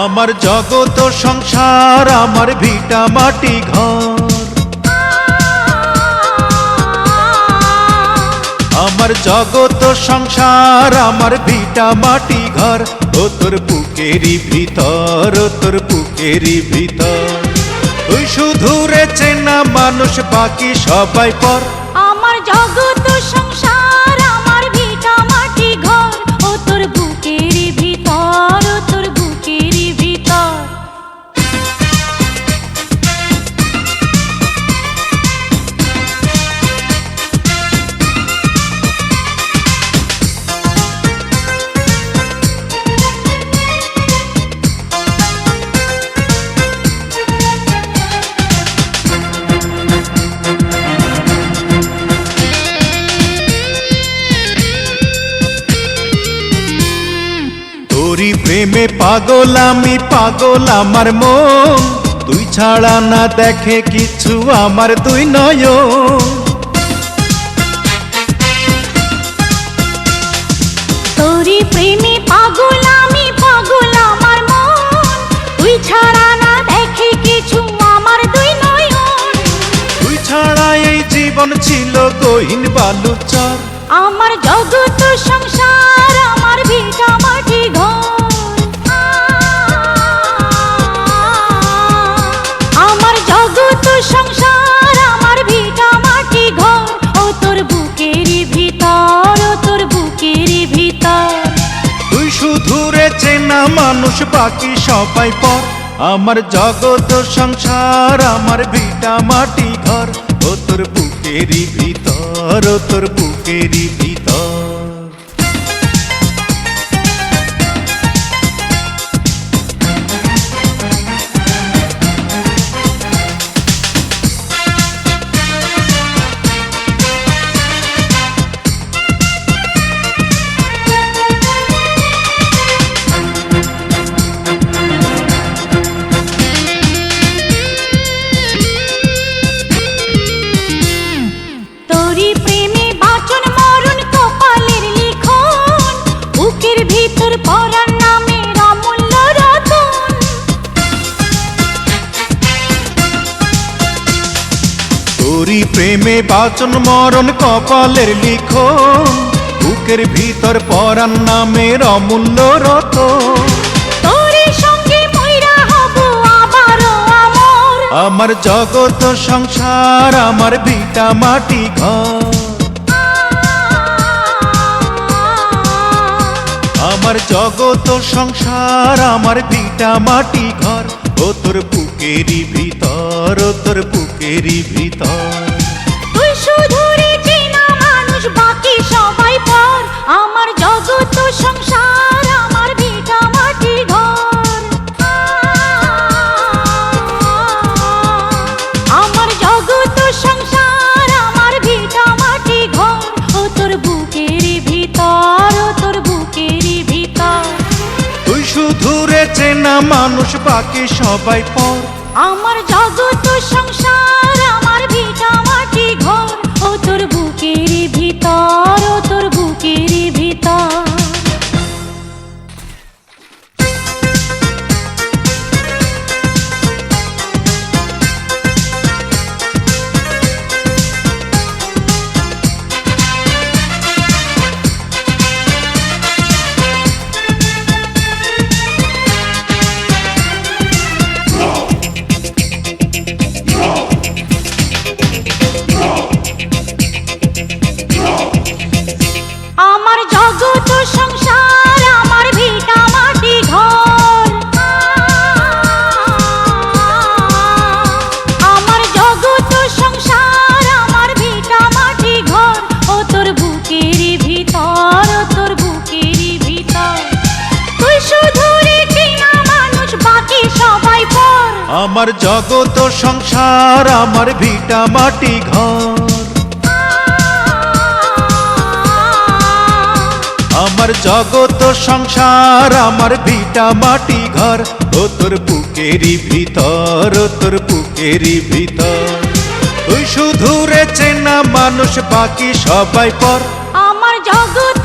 আমার জগৎ সংসার, আমার ভিটা মাটি ঘর। আমার জগৎ সংসার, আমার ভিটা মাটি ঘর। ও তোর বুকেরই ভিতর, ও তোর বুকেরই ভিতর। তুই শুধু রে চেনা মানুষ, বাকি সবাই পর। আমার জগৎ সংসার, আমার ভিটা মাটি ঘর। ও তোর বুকেরই ভিতর, ও তোর বুকেরই ভিতর। তোরি প্রেমে পাগল আমি, পাগল আমার মন। তুই ছাড়া না দেখে কিছু আমার দুই নয়ন। তোরি প্রেমে পাগল আমি, পাগল আমার মন। তুই ছাড়া না দেখে কিছু আমার দুই নয়ন। তুই ছাড়া এই জীবন ছিল গহীন বালুচর। আমার জগৎ সংসার, আমার ভিটা মাটি ঘর। আমার জগৎ সংসার, আমার ভিটা মাটি ঘর। ও তোর বুকেরই ভিতর, ও তোর বুকেরই ভিতর। তুই শুধু রে চেনা মানুষ, বাকি সবাই পর। আমার জগৎ সংসার, আমার ভিটা মাটি ঘর। ও তোর বুকেরই ভিতর, ও তোর বুকেরই ভিতর। তোরি প্রেমে বাঁচন মরণ কপালের লিখন। বুকের ভিতর পরাণ নামের অমূল্য রতন। তোরি প্রেমে বাঁচন মরণ কপালের লিখন। বুকের ভিতর পরাণ নামের অমূল্য রতন। তোরি সঙ্গে মইরা হব আবারও আমর। আমার জগৎ সংসার, আমার ভিটা মাটি ঘর। আমার জগৎ সংসার, আমার ভিটা মাটি ঘর। ও তোর বুকেরই ভিতর, ও তোর বুকেরই ভিতর। তুই শুধু রে চেনা মানুষ, বাকি সবাই পর। আমার জগৎ সংসার, আমার ভিটা মাটি ঘর। আমার জগৎ সংসার, আমার ভিটা মাটি ঘর। ও তোর বুকেরই ভিতর, ও তোর বুকেরই ভিতর। তুই শুধু রে চেনা মানুষ, বাকি সবাই পর। আমার জগৎ সংসার, আমার ভিটা মাটি ঘর। ও তোর বুকেরই ভিতর, ও তোর বুকেরই ভিতর। আমার জগৎ সংসার, আমার ভিটা মাটি ঘর। আমার জগৎ সংসার, আমার ভিটা মাটি ঘর। ও তোর বুকেরই ভিতর, ও তোর বুকেরই ভিতর। তুই শুধু রে চেনা মানুষ, বাকি সবাই পর। আমার জগৎ সংসার, আমার ভিটা মাটি ঘর। আমার জগৎ সংসার, আমার ভিটা মাটি ঘর। ও তোর বুকেরই ভিতর, ও তোর বুকেরই ভিতর। তুই শুধু রে চেনা মানুষ, বাকি সবাই পর। আমার জগৎ